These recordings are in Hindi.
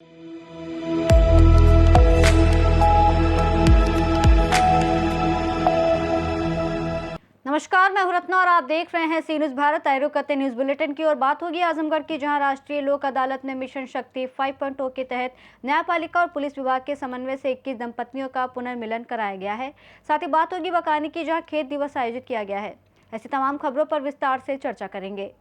नमस्कार, मैं हूं रत्ना और आप देख रहे हैं सी न्यूज भारत। आइरो करते न्यूज बुलेटिन की और बात होगी आजमगढ़ की, जहां राष्ट्रीय लोक अदालत में मिशन शक्ति 5.0 के तहत न्यायपालिका और पुलिस विभाग के समन्वय से 21 दंपतियों का पुनर्मिलन कराया गया है। साथ ही बात होगी बकानी की, जहां खेत दिवस आयोजित किया गया है। ऐसी तमाम खबरों पर विस्तार से चर्चा करेंगे।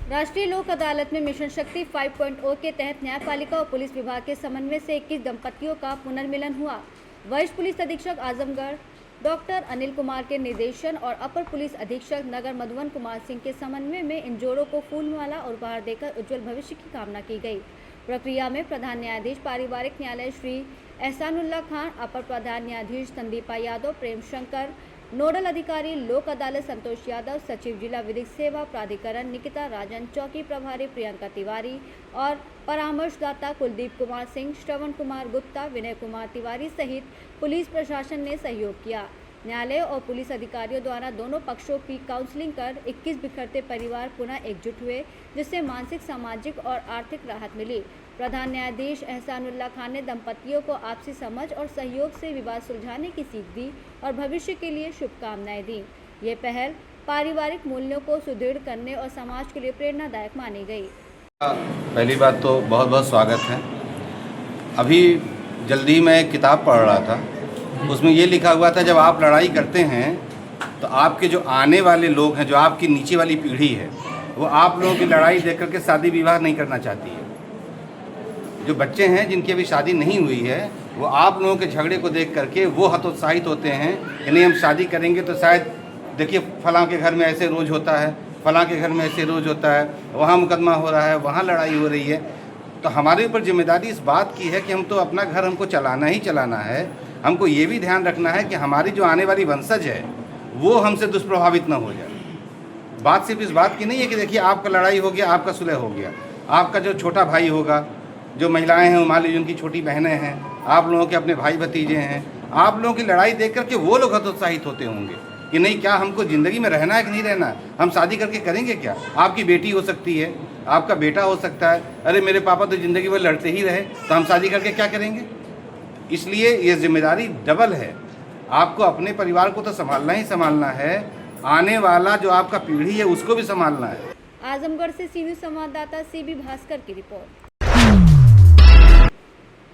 राष्ट्रीय लोक अदालत में मिशन शक्ति 5.0 के तहत न्यायपालिका और पुलिस विभाग के समन्वय से 21 दंपतियों का पुनर्मिलन हुआ। वरिष्ठ पुलिस अधीक्षक आजमगढ़ डॉक्टर अनिल कुमार के निर्देशन और अपर पुलिस अधीक्षक नगर मधुवन कुमार सिंह के समन्वय में इन जोड़ों को फूलमाला और उपहार देकर उज्जवल भविष्य की कामना की गई। प्रक्रिया में प्रधान न्यायाधीश पारिवारिक न्यायालय श्री एहसानुल्लाह खान, अपर प्रधान न्यायाधीश संदीपा यादव, प्रेम शंकर, नोडल अधिकारी लोक अदालत संतोष यादव, सचिव जिला विधिक सेवा प्राधिकरण निकिता राजन, चौकी प्रभारी प्रियंका तिवारी और परामर्शदाता कुलदीप कुमार सिंह, श्रवण कुमार गुप्ता, विनय कुमार तिवारी सहित पुलिस प्रशासन ने सहयोग किया। न्यायालय और पुलिस अधिकारियों द्वारा दोनों पक्षों की काउंसलिंग कर 21 बिखरते परिवार पुनः एकजुट हुए, जिससे मानसिक, सामाजिक और आर्थिक राहत मिली। प्रधान न्यायाधीश एहसानुल्लाह खान ने दंपतियों को आपसी समझ और सहयोग से विवाद सुलझाने की सीख दी और भविष्य के लिए शुभकामनाएं दी। ये पहल पारिवारिक मूल्यों को सुदृढ़ करने और समाज के लिए प्रेरणादायक मानी गई। पहली बात तो बहुत बहुत स्वागत है। अभी जल्दी मैं एक किताब पढ़ रहा था, उसमें ये लिखा हुआ था, जब आप लड़ाई करते हैं तो आपके जो आने वाले लोग हैं, जो आपकी नीचे वाली पीढ़ी है, वो आप लोगों की लड़ाई देख करके शादी विवाह नहीं करना चाहती है। जो बच्चे हैं जिनकी अभी शादी नहीं हुई है, वो आप लोगों के झगड़े को देख करके वो हतोत्साहित होते हैं कि नहीं, हम शादी करेंगे तो शायद देखिए फलां के घर में ऐसे रोज़ होता है, फलां के घर में ऐसे रोज़ होता है, वहाँ मुकदमा हो रहा है, वहाँ लड़ाई हो रही है। तो हमारे ऊपर जिम्मेदारी इस बात की है कि हम तो अपना घर हमको चलाना ही चलाना है। हमको ये भी ध्यान रखना है कि हमारी जो आने वाली वंशज है वो हमसे दुष्प्रभावित ना हो जाए। बात सिर्फ इस बात की नहीं है कि देखिए आपका लड़ाई हो गया, आपका सुलह हो गया, आपका जो छोटा भाई होगा, जो महिलाएं हैं, मान लीजिए उनकी छोटी बहनें हैं, आप लोगों के अपने भाई भतीजे हैं, आप लोगों की लड़ाई देख करके वो लोग हतोत्साहित होते होंगे कि नहीं, क्या हमको ज़िंदगी में रहना है कि नहीं रहना है, हम शादी करके करेंगे क्या। आपकी बेटी हो सकती है, आपका बेटा हो सकता है, अरे मेरे पापा तो ज़िंदगी भर लड़ते ही रहे, तो हम शादी करके क्या करेंगे। इसलिए ये जिम्मेदारी डबल है। आपको अपने परिवार को तो संभालना ही संभालना है, आने वाला जो आपका पीढ़ी है उसको भी संभालना है। आजमगढ़ से सी न्यूज संवाददाता सीबी भास्कर की रिपोर्ट।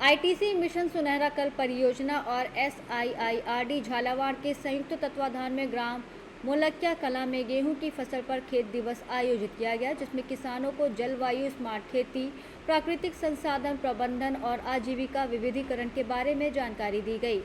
आईटीसी मिशन सुनहरा कल परियोजना और SIIRD झालावाड़ के संयुक्त तत्वाधान में ग्राम मोलक्या कला में गेहूं की फसल पर खेत दिवस आयोजित किया गया, जिसमें किसानों को जलवायु स्मार्ट खेती, प्राकृतिक संसाधन प्रबंधन और आजीविका विविधीकरण के बारे में जानकारी दी गई।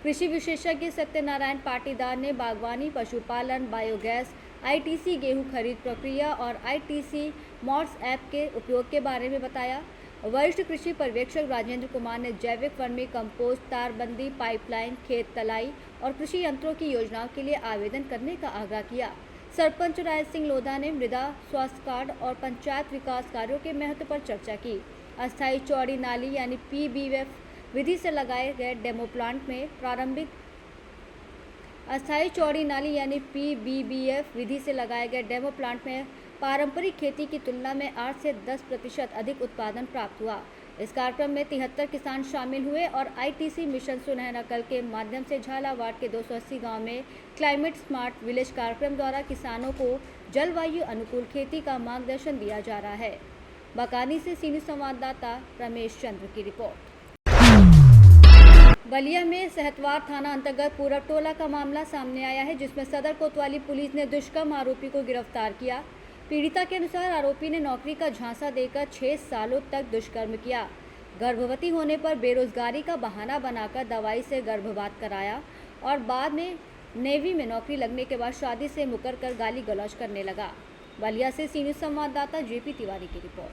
कृषि विशेषज्ञ सत्यनारायण पाटीदार ने बागवानी, पशुपालन, बायोगैस, आईटीसी गेहूं खरीद प्रक्रिया और आईटीसी मॉड्स ऐप के उपयोग के बारे में बताया। वरिष्ठ कृषि पर्यवेक्षक राजेंद्र कुमार ने जैविक वर्मी कंपोस्ट, तारबंदी, पाइपलाइन, खेत तलाई और कृषि यंत्रों की योजनाओं के लिए आवेदन करने का आग्रह किया। सरपंच राय सिंह लोधा ने मृदा स्वास्थ्य कार्ड और पंचायत विकास कार्यों के महत्व पर चर्चा की। अस्थायी चौड़ी नाली यानी PBF विधि से लगाए गए डेमो प्लांट में पारंपरिक खेती की तुलना में 8 से 10% अधिक उत्पादन प्राप्त हुआ। इस कार्यक्रम में 73 किसान शामिल हुए और आईटीसी मिशन सुनहरा कल के माध्यम से झालावाड़ के 280 गांव में क्लाइमेट स्मार्ट विलेज कार्यक्रम द्वारा किसानों को जलवायु अनुकूल खेती का मार्गदर्शन दिया जा रहा है। बकानी से सी न्यूज संवाददाता रमेश चंद्र की रिपोर्ट। बलिया में सहतवार थाना अंतर्गत पूरब टोला का मामला सामने आया है, जिसमें सदर कोतवाली पुलिस ने दुष्कर्म आरोपी को गिरफ्तार किया। पीड़िता के अनुसार आरोपी ने नौकरी का झांसा देकर 6 सालों तक दुष्कर्म किया। गर्भवती होने पर बेरोजगारी का बहाना बनाकर दवाई से गर्भपात कराया और बाद में नेवी में नौकरी लगने के बाद शादी से मुकर कर गाली गलौज करने लगा। बलिया से सी न्यूज संवाददाता JP तिवारी की रिपोर्ट।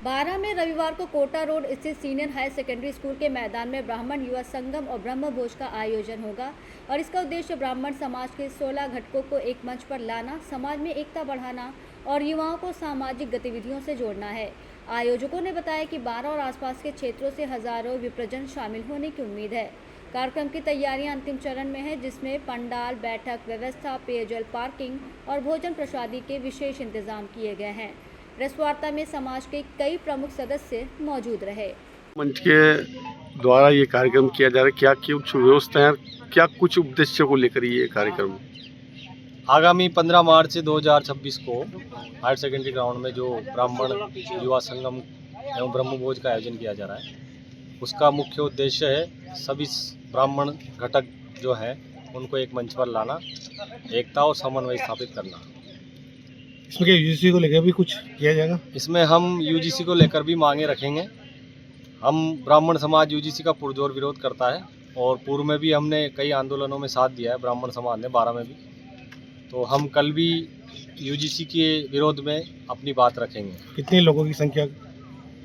बारह में रविवार को कोटा रोड स्थित सीनियर हायर सेकेंडरी स्कूल के मैदान में ब्राह्मण युवा संगम और ब्रह्म भोज का आयोजन होगा और इसका उद्देश्य ब्राह्मण समाज के 16 घटकों को एक मंच पर लाना, समाज में एकता बढ़ाना और युवाओं को सामाजिक गतिविधियों से जोड़ना है। आयोजकों ने बताया कि 12 और आसपास के क्षेत्रों से हजारों विप्रजन शामिल होने की उम्मीद है। कार्यक्रम की तैयारियां अंतिम चरण में है, जिसमें पंडाल, बैठक व्यवस्था, पेयजल, पार्किंग और भोजन प्रसादी के विशेष इंतजाम किए गए हैं। प्रेस वार्ता में समाज के कई प्रमुख सदस्य मौजूद रहे। मंच के द्वारा ये कार्यक्रम किया जा रहा है, क्या कुछ व्यवस्था है, क्या कुछ उद्देश्य को लेकर ये कार्यक्रम? आगामी 15 मार्च 2026 को हायर सेकेंडरी ग्राउंड में जो ब्राह्मण युवा संगम एवं ब्रह्मभोज का आयोजन किया जा रहा है, उसका मुख्य उद्देश्य है सभी ब्राह्मण घटक जो है उनको एक मंच पर लाना, एकता और समन्वय स्थापित करना। इसमें क्या यूजीसी को लेकर भी कुछ किया जाएगा? इसमें हम यूजीसी को लेकर भी मांगे रखेंगे। हम ब्राह्मण समाज यूजीसी का पुरजोर विरोध करता है और पूर्व में भी हमने कई आंदोलनों में साथ दिया है, ब्राह्मण समाज ने 12 में भी। तो हम कल भी यूजीसी के विरोध में अपनी बात रखेंगे। कितने लोगों की संख्या?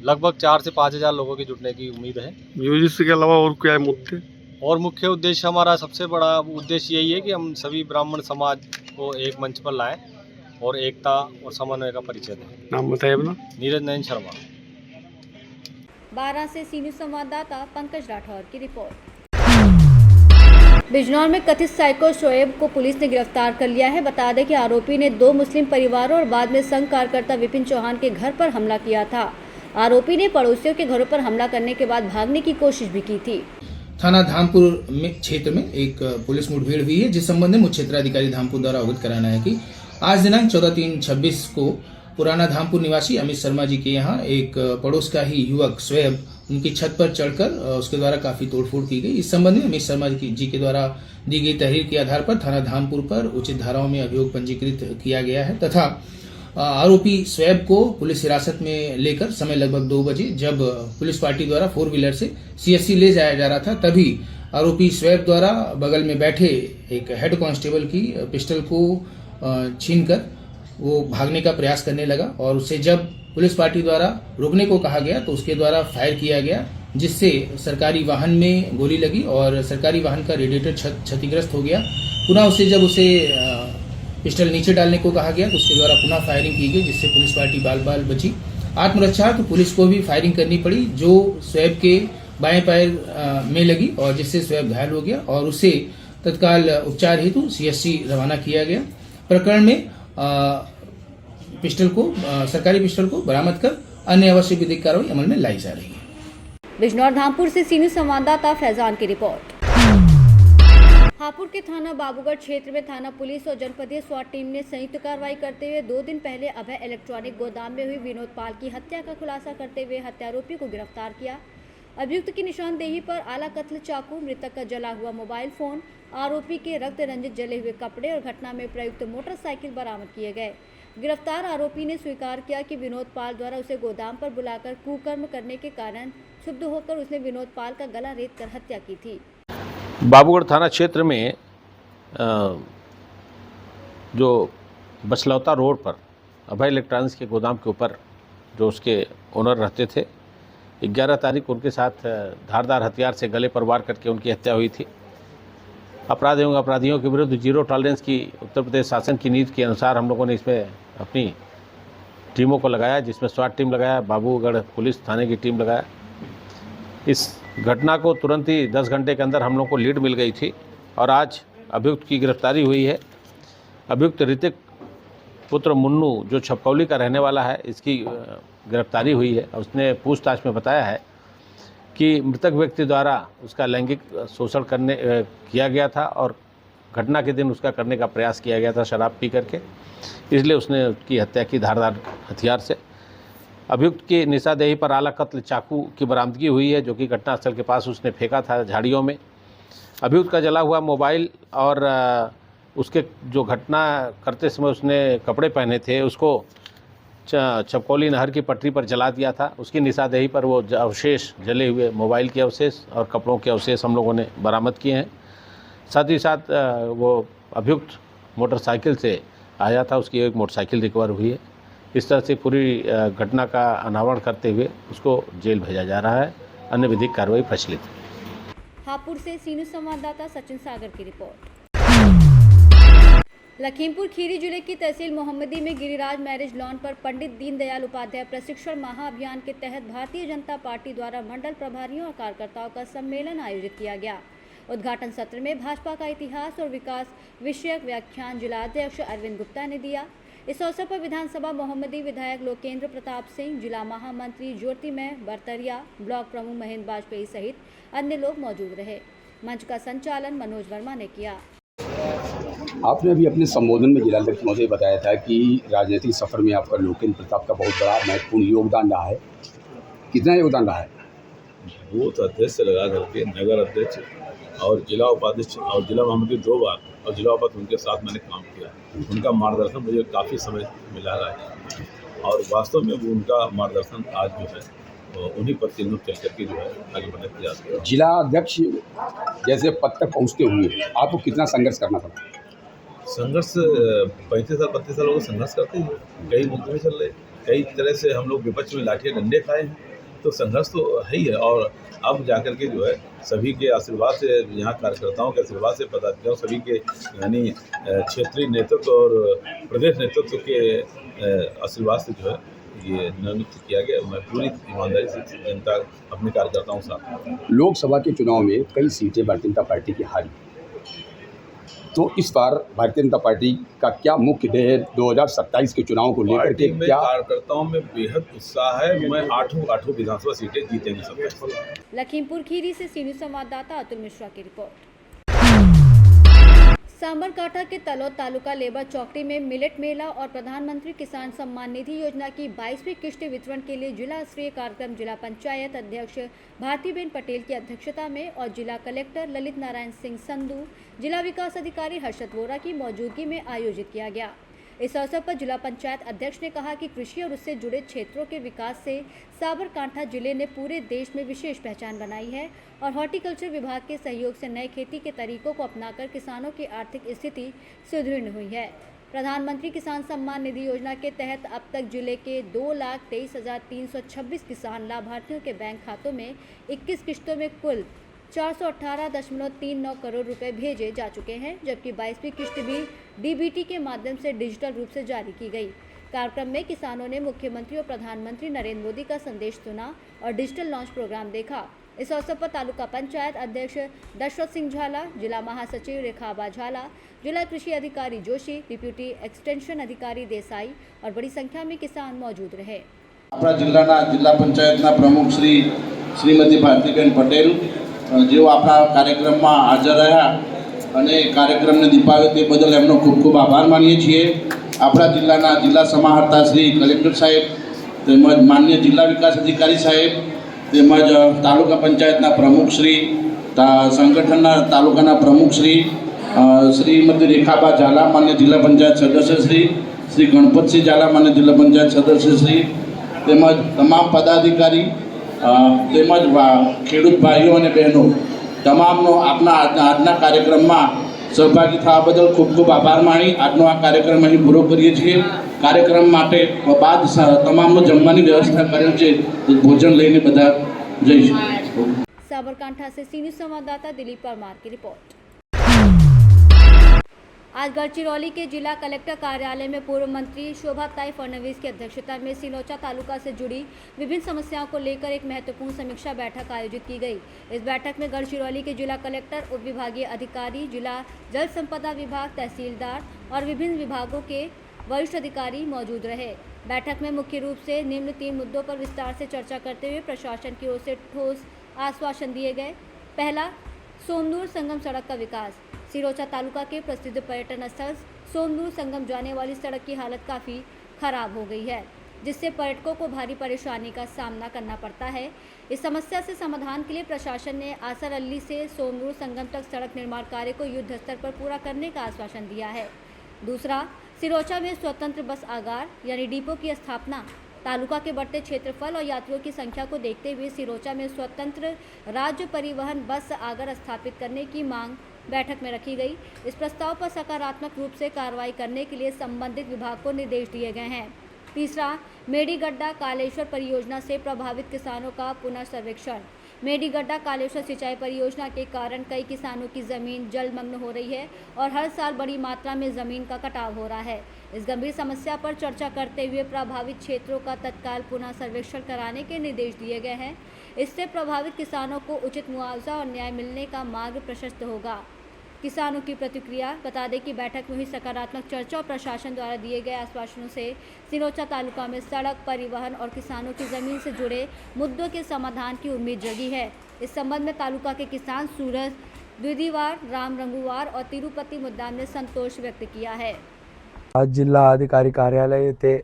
लगभग 4 से 5 हज़ार लोगों की जुटने की उम्मीद है। यूजीसी के अलावा और क्या मुद्दे? और मुख्य उद्देश्य, हमारा सबसे बड़ा उद्देश्य यही है कि हम सभी ब्राह्मण समाज को एक मंच पर लाएं और एकता और समन्वय का परिचय दें। नाम बताइए अपना। नीरज नयन शर्मा। 12 से सी न्यूज संवाददाता पंकज राठौर की रिपोर्ट। बिजनौर में कथित साइको शोएब को पुलिस ने गिरफ्तार कर लिया है। बता दें कि आरोपी ने 2 मुस्लिम परिवारों और बाद में संघ कार्यकर्ता विपिन चौहान के घर पर हमला किया था। आरोपी ने पड़ोसियों के घरों पर हमला करने के बाद भागने की कोशिश भी की थी। थाना धामपुर में क्षेत्र में एक पुलिस मुठभेड़ हुई है, जिस संबंध में मुख्य क्षेत्राधिकारी धामपुर द्वारा अवगत कराना है कि आज दिनांक 14/3/26 को पुराना धामपुर निवासी अमित शर्मा जी के यहाँ एक पड़ोस का ही युवक शोएब उनकी छत पर चढ़कर उसके द्वारा काफी तोड़फोड़ की गई। इस संबंध में अमित शर्मा जी के द्वारा दी गई तहरीर के आधार पर थाना धामपुर पर उचित धाराओं में अभियोग पंजीकृत किया गया है तथा आरोपी शोएब को पुलिस हिरासत में लेकर समय लगभग 2 बजे जब पुलिस पार्टी द्वारा 4 व्हीलर से सीएससी ले जाया जा रहा था, तभी आरोपी शोएब द्वारा बगल में बैठे एक हेड कांस्टेबल की पिस्टल को छीनकर वो भागने का प्रयास करने लगा और उसे जब पुलिस पार्टी द्वारा रोकने को कहा गया तो उसके द्वारा फायर किया गया, जिससे सरकारी वाहन में गोली लगी और सरकारी वाहन का रेडिएटर क्षतिग्रस्त हो गया। पुनः उसे पिस्टल नीचे डालने को कहा गया तो उसके द्वारा पुनः फायरिंग की गई, जिससे पुलिस पार्टी बाल बची। आत्मरक्षा तो पुलिस को भी फायरिंग करनी पड़ी, जो शोएब के बाएं पैर में लगी और जिससे शोएब घायल हो गया और उसे तत्काल उपचार हेतु सीएससी रवाना किया गया। प्रकरण में सरकारी पिस्टल को बरामद कर अन्य आवश्यक विधिक कार्रवाई अमल में लाई जा रही है। बिजनौर धामपुर से सी न्यूज संवाददाता फैजान की रिपोर्ट। हापुड़ के थाना बाबूगढ़ क्षेत्र में थाना पुलिस और जनपदीय स्वाट टीम ने संयुक्त कार्रवाई करते हुए 2 दिन पहले अभय इलेक्ट्रॉनिक गोदाम में हुई विनोद पाल की हत्या का खुलासा करते हुए हत्यारोपी को गिरफ्तार किया। अभियुक्त की निशानदेही पर आला कत्ल चाकू, मृतक का जला हुआ मोबाइल फोन, आरोपी के रक्त रंजित जले हुए कपड़े और घटना में प्रयुक्त मोटरसाइकिल बरामद किए गए। गिरफ्तार आरोपी ने स्वीकार किया कि विनोद पाल द्वारा उसे गोदाम पर बुलाकर कुकर्म करने के कारण क्षुब्ध होकर उसने विनोद पाल का गला रेत कर हत्या की थी। बाबूगढ़ थाना क्षेत्र में जो बछलौता रोड पर अभय इलेक्ट्रॉनिक्स के गोदाम के ऊपर जो उसके ओनर रहते थे, 11 तारीख उनके साथ धारदार हथियार से गले पर वार करके उनकी हत्या हुई थी। अपराध एवं अपराधियों के विरुद्ध जीरो टॉलरेंस की उत्तर प्रदेश शासन की नीति के अनुसार हम लोगों ने इसमें अपनी टीमों को लगाया, जिसमें स्वाट टीम लगाया, बाबूगढ़ पुलिस थाने की टीम लगाया। इस घटना को तुरंत ही 10 घंटे के अंदर हम लोग को लीड मिल गई थी और आज अभियुक्त की गिरफ्तारी हुई है। अभियुक्त ऋतिक पुत्र मुन्नू जो छपकौली का रहने वाला है, इसकी गिरफ्तारी हुई है। उसने पूछताछ में बताया है कि मृतक व्यक्ति द्वारा उसका लैंगिक शोषण किया गया था और घटना के दिन उसका करने का प्रयास किया गया था शराब पी करके, इसलिए उसने उसकी हत्या की धारदार हथियार से। अभियुक्त की निशानदेही पर आला कत्ल चाकू की बरामदगी हुई है, जो कि घटनास्थल के पास उसने फेंका था झाड़ियों में। अभियुक्त का जला हुआ मोबाइल और उसके जो घटना करते समय उसने कपड़े पहने थे उसको छपकौली नहर की पटरी पर जला दिया था। उसकी निशानदेही पर वो अवशेष, जले हुए मोबाइल के अवशेष और कपड़ों के अवशेष हम लोगों ने बरामद किए हैं। साथ ही साथ वो अभियुक्त मोटरसाइकिल से आया था, उसकी एक मोटरसाइकिल रिकवर हुई है। इस तरह से पूरी घटना का अनावरण करते हुए उसको जेल भेजा जा रहा है। अन्य विधिक कार्रवाई प्रचलित है। हापुड़ से सी न्यूज संवाददाता सचिन सागर की रिपोर्ट। लखीमपुर खीरी जिले की तहसील मोहम्मदी में गिरिराज मैरिज लॉन पर पंडित दीनदयाल उपाध्याय प्रशिक्षण महाअभियान के तहत भारतीय जनता पार्टी द्वारा मंडल प्रभारियों और कार्यकर्ताओं का सम्मेलन आयोजित किया गया। उद्घाटन सत्र में भाजपा का इतिहास और विकास विषयक व्याख्यान जिलाध्यक्ष अरविंद गुप्ता ने दिया। इस अवसर पर विधानसभा मोहम्मदी विधायक लोकेंद्र प्रताप सिंह, जिला महामंत्री ज्योतिमय बरतरिया, ब्लॉक प्रमुख महेंद्र वाजपेयी सहित अन्य लोग मौजूद रहे। मंच का संचालन मनोज वर्मा ने किया। आपने अभी अपने संबोधन में जिलाध्यक्ष महोदय बताया था कि राजनीतिक सफर में आपका लोकेंद्र प्रताप का बहुत बड़ा महत्वपूर्ण योगदान रहा है। कितना योगदान रहा है? बूथ अध्यक्ष से लगा करके नगर अध्यक्ष और जिला उपाध्यक्ष और जिला महामंत्री 2 बार और जिला उपाध्यक्ष उनके साथ मैंने काम किया। उनका मार्गदर्शन मुझे काफ़ी समय मिला रहा है और वास्तव में वो उनका मार्गदर्शन आज जो है उन्हीं पर चल करके जो है आगे बढ़ने की जाती है। जिला अध्यक्ष जैसे पद तक पहुँचते हुए आपको कितना संघर्ष करना पड़ा? संघर्ष 35 साल लोग संघर्ष करते हैं, कई मुद्दे में चल रहे, कई तरह से हम लोग विपक्ष में लाठियाँ डंडे खाए हैं, तो संघर्ष तो है ही है। और अब जाकर के जो है सभी के आशीर्वाद से, यहाँ कार्यकर्ताओं के आशीर्वाद से, पदाधिकारियों सभी के यानी क्षेत्रीय नेतृत्व और प्रदेश नेतृत्व के आशीर्वाद से जो है ये निर्णय किया गया। मैं पूरी ईमानदारी से जनता अपने कार्यकर्ताओं के साथ। लोकसभा के चुनाव में कई सीटें भारतीय जनता पार्टी की हारी, तो इस बार भारतीय जनता पार्टी का क्या मुख्य ध्येय है 2027 के चुनाव को लेकर के? क्या कार्यकर्ताओं में बेहद उत्साह है। मैं आठों विधानसभा सीटें जीतेंगे सब। लखीमपुर खीरी से सी न्यूज़ संवाददाता अतुल मिश्रा की रिपोर्ट। सांबरकाठा के तलोद तालुका लेबर चौकड़ी में मिलेट मेला और प्रधानमंत्री किसान सम्मान निधि योजना की 22वीं किश्त वितरण के लिए जिला स्तरीय कार्यक्रम जिला पंचायत अध्यक्ष भारतीबेन पटेल की अध्यक्षता में और जिला कलेक्टर ललित नारायण सिंह संधू, जिला विकास अधिकारी हर्षद वोरा की मौजूदगी में आयोजित किया गया। इस अवसर पर जिला पंचायत अध्यक्ष ने कहा कि कृषि और उससे जुड़े क्षेत्रों के विकास से साबरकांठा जिले ने पूरे देश में विशेष पहचान बनाई है और हॉर्टिकल्चर विभाग के सहयोग से नए खेती के तरीकों को अपनाकर किसानों की आर्थिक स्थिति सुदृढ़ हुई है। प्रधानमंत्री किसान सम्मान निधि योजना के तहत अब तक जिले के 2,23,326 किसान लाभार्थियों के बैंक खातों में 21 किश्तों में कुल 418.39 करोड़ रुपए भेजे जा चुके हैं, जबकि 22वीं किश्त भी डीबीटी के माध्यम से डिजिटल रूप से जारी की गई। कार्यक्रम में किसानों ने मुख्यमंत्री और प्रधानमंत्री नरेंद्र मोदी का संदेश सुना और डिजिटल लॉन्च प्रोग्राम देखा। इस अवसर पर तालुका पंचायत अध्यक्ष दशरथ सिंह झाला, जिला महासचिव रेखाबा झाला, जिला कृषि अधिकारी जोशी, डिप्यूटी एक्सटेंशन अधिकारी देसाई और बड़ी संख्या में किसान मौजूद रहे। अपना जिला पंचायतना प्रमुख श्रीमती भारतीबेन पटेल जो अपना कार्यक्रम में हाजर रहा અને કાર્યક્રમને દીપાવ્યો તે બદલ એમનો ખૂબ ખૂબ આભાર માનીએ છીએ। આપણા જિલ્લાના જિલ્લા સમાહર્તા શ્રી કલેક્ટર સાહેબ તેમજ માન્ય જિલ્લા વિકાસ અધિકારી સાહેબ તેમજ તાલુકા પંચાયતના પ્રમુખ શ્રી, સંગઠનના તાલુકાના પ્રમુખ શ્રી, શ્રીમતી રેખાબા ઝાલા માન્ય જિલ્લા પંચાયત સદસ્ય શ્રી ગણપતસિંહ ઝાલા માન્ય જિલ્લા પંચાયત સદસ્ય શ્રી તેમજ તમામ પદાધિકારી તેમજ ખેડૂત ભાઈઓ અને બહેનો તમામનો આપના આજના કાર્યક્રમમાં સહભાગી થવા બદલ ખૂબ ખૂબ આભાર માની આજનો આ કાર્યક્રમ અહીં પૂરો કરીએ છીએ। કાર્યક્રમ માટે બાદ તમામનો જમવાની વ્યવસ્થા કરેલ છે, ભોજન લઈને બધા જઈશું। साबरकांठा से सी न्यूज़ संवाददाता दिलीप परमार की रिपोर्ट। आज गढ़चिरौली के जिला कलेक्टर कार्यालय में पूर्व मंत्री शोभाताई फडणवीस की अध्यक्षता में सिलोचा तालुका से जुड़ी विभिन्न समस्याओं को लेकर एक महत्वपूर्ण समीक्षा बैठक आयोजित की गई। इस बैठक में गढ़चिरौली के जिला कलेक्टर, उप विभागीय अधिकारी, जिला जल संपदा विभाग, तहसीलदार और विभिन्न विभागों के वरिष्ठ अधिकारी मौजूद रहे। बैठक में मुख्य रूप से निम्न 3 मुद्दों पर विस्तार से चर्चा करते हुए प्रशासन की ओर से ठोस आश्वासन दिए गए। पहला, सोमदूर संगम सड़क का विकास। सिरोचा तालुका के प्रसिद्ध पर्यटन स्थल सोमदूर संगम जाने वाली सड़क की हालत काफ़ी खराब हो गई है, जिससे पर्यटकों को भारी परेशानी का सामना करना पड़ता है। इस समस्या से समाधान के लिए प्रशासन ने आसर अल्ली से सोमदूर संगम तक सड़क निर्माण कार्य को युद्ध स्तर पर पूरा करने का आश्वासन दिया है। दूसरा, सिरोचा में स्वतंत्र बस आगार यानी डिपो की स्थापना। तालुका के बढ़ते क्षेत्रफल और यात्रियों की संख्या को देखते हुए सिरोचा में स्वतंत्र राज्य परिवहन बस आगार स्थापित करने की मांग बैठक में रखी गई। इस प्रस्ताव पर सकारात्मक रूप से कार्रवाई करने के लिए संबंधित विभाग को निर्देश दिए गए हैं। तीसरा, मेडीगड्ढा कालेश्वर परियोजना से प्रभावित किसानों का पुनः सर्वेक्षण। मेडीगड्ढा कालेश्वर सिंचाई परियोजना के कारण कई किसानों की ज़मीन जलमग्न हो रही है और हर साल बड़ी मात्रा में ज़मीन का कटाव हो रहा है। इस गंभीर समस्या पर चर्चा करते हुए प्रभावित क्षेत्रों का तत्काल पुनः सर्वेक्षण कराने के निर्देश दिए गए हैं। इससे प्रभावित किसानों को उचित मुआवजा और न्याय मिलने का मार्ग प्रशस्त होगा। किसानों की प्रतिक्रिया। बता दें कि बैठक में हुई सकारात्मक चर्चा और प्रशासन द्वारा दिए गए आश्वासनों से सिनोचा तालुका में सड़क, परिवहन और किसानों की जमीन से जुड़े मुद्दों के समाधान की उम्मीद जगी है। इस संबंध में तालुका के किसान सूरज द्विदीवार, राम रंगूवार और तिरुपति मुद्दाम ने संतोष व्यक्त किया है। आज जिल्हा अधिकारी कार्यालय येथे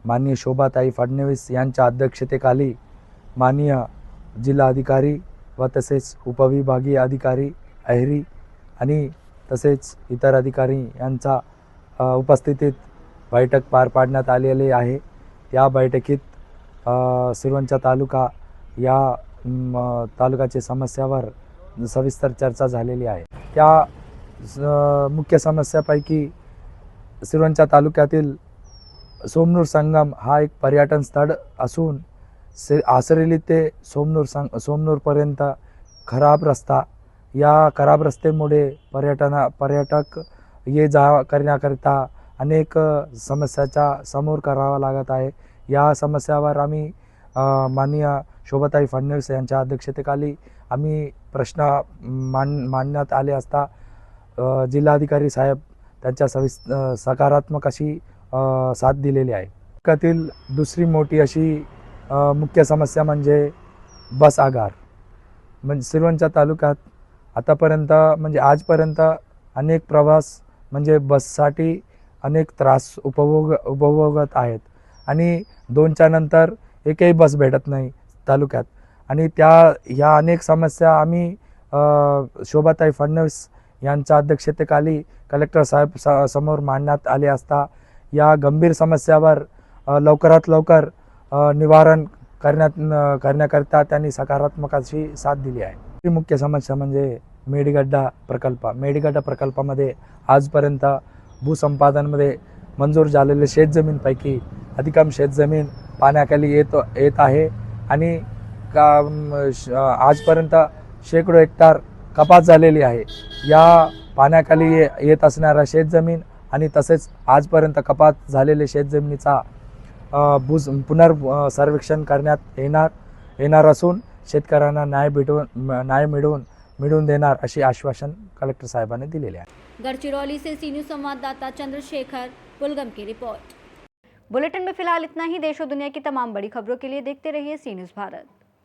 माननीय शोभाताई फडणवीस यांच्या अध्यक्षतेखाली माननीय जिल्हाधिकारी व तसेच उपविभागीय अधिकारी अहिरी आणि तसेच इतर अधिकारी यांचा उपस्थितीत बैठक पार पाडण्यात आलेली आहे। त्या बैठकीत सिरोंचा तालुका या तालुक्याच्या समस्यावर सविस्तर चर्चा झालेली आहे। त्या मुख्य समस्यापैकी सिरोंचा तालुक्यातील सोमनूर संगम हा एक पर्यटन स्थळ असून आसरेली ते सोमनूरपर्यंत खराब रस्ता, या खराब रस्त्यामुळे पर्यटक ये जा करण्याकरिता अनेक समस्याचा समोर करावा लागत आहे। या समस्यावर आम्ही माननीय शोभाताई फडणवीस यांच्या अध्यक्षतेखाली आम्ही प्रश्न मांडण्यात आले असता जिल्हाधिकारी साहेब त्यांच्या सकारात्मक अशी साथ दिलेली आहे। त्यातील दुसरी मोठी अशी मुख्य समस्या म्हणजे बस आगार। म्हणजे सिरोंचा तालुक्यात आतापर्यंत म्हणजे आजपर्यंत अनेक प्रवास म्हणजे बससाठी अनेक त्रास उपभोगत आहेत आणि 2च्या नंतर एकही बस भेटत नाही तालुक्यात आणि ह्या अनेक समस्या आम्ही शोभाताई फडणवीस यांच्या अध्यक्षतेखाली कलेक्टर साहेब समोर मांडण्यात आले असता या गंभीर समस्यावर लवकरात लवकर निवारण करण्याकरिता त्यांनी सकारात्मक अशी साथ दिली आहे। मुख्य समस्या म्हणजे मेडीगड्डा प्रकल्पामध्ये आजपर्यंत भूसंपादनमध्ये मंजूर झालेले शेतजमीनपैकी अधिकांश शेतजमीन पाण्याखाली येत आहे आणि आजपर्यंत शेकडो हेक्टर कपात झालेली आहे। या पाण्याखाली येत असणाऱ्या शेतजमीन आणि तसेच आजपर्यंत कपात झालेले शेतजमिनीचा पुनर्सर्वेक्षण करण्यात येणार असून शेतकऱ्यांना न्याय मिळवून देणार अशी आश्वासन कलेक्टर साहेबांनी दिलेले आहे। गढ़चिरौली से सी न्यूज़ संवाददाता चंद्रशेखर पुलगम की रिपोर्ट। बुलेटिन में फिलहाल इतना ही। देश और दुनिया की तमाम बड़ी खबरों के लिए देखते रहिए सी न्यूज़ भारत।